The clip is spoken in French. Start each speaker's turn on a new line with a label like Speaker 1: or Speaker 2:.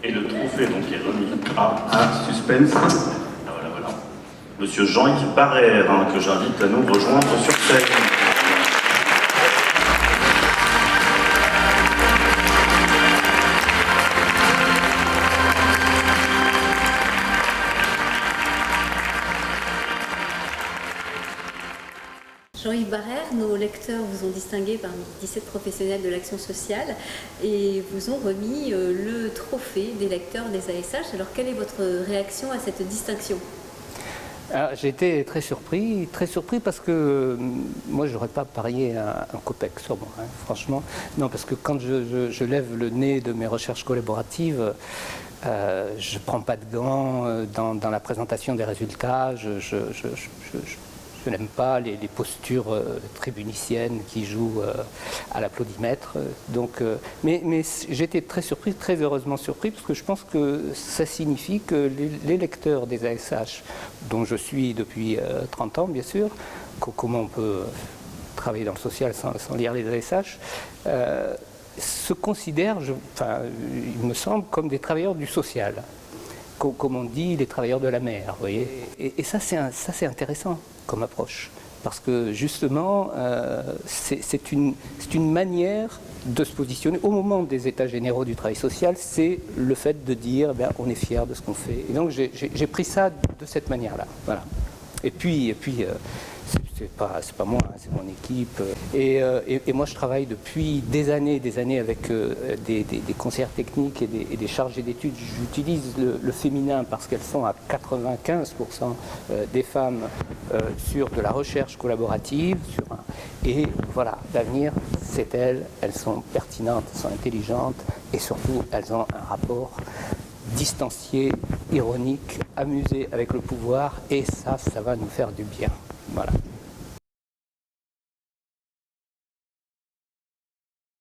Speaker 1: Et le trophée donc est remis à suspense. Ah, voilà. Monsieur Jean-Yves Barrère, que j'invite à nous rejoindre sur scène.
Speaker 2: Jean-Yves Barrère, nos lecteurs vous ont distingué parmi 17 professionnels de l'action sociale et vous ont remis le trophée des lecteurs des ASH. Alors quelle est votre réaction à cette distinction?
Speaker 3: J'ai été très surpris parce que moi je n'aurais pas parié un copec sur moi, hein, franchement. Non, parce que quand je lève le nez de mes recherches collaboratives, je ne prends pas de gants dans la présentation des résultats, je n'aime pas les postures tribuniciennes qui jouent à l'applaudimètre. Mais j'ai été très surpris, très heureusement surpris, parce que je pense que ça signifie que les lecteurs des ASH, dont je suis depuis 30 ans bien sûr, comment on peut travailler dans le social sans lire les ASH, se considèrent, il me semble, comme des travailleurs du social. Comme on dit, les travailleurs de la mer, vous voyez. Et ça, c'est intéressant comme approche, parce que justement, c'est une manière de se positionner au moment des états généraux du travail social, c'est le fait de dire, on est fier de ce qu'on fait. Et donc, j'ai pris ça de cette manière-là, voilà. Et puis c'est pas moi, hein, c'est mon équipe. Et moi, je travaille depuis des années avec des conseillères techniques et des chargés d'études. J'utilise le féminin parce qu'elles sont à 95% des femmes sur de la recherche collaborative. Et voilà, l'avenir, c'est elles. Elles sont pertinentes, elles sont intelligentes et surtout, elles ont un rapport distancié, ironique, amusé avec le pouvoir. Et ça va nous faire du bien. Voilà.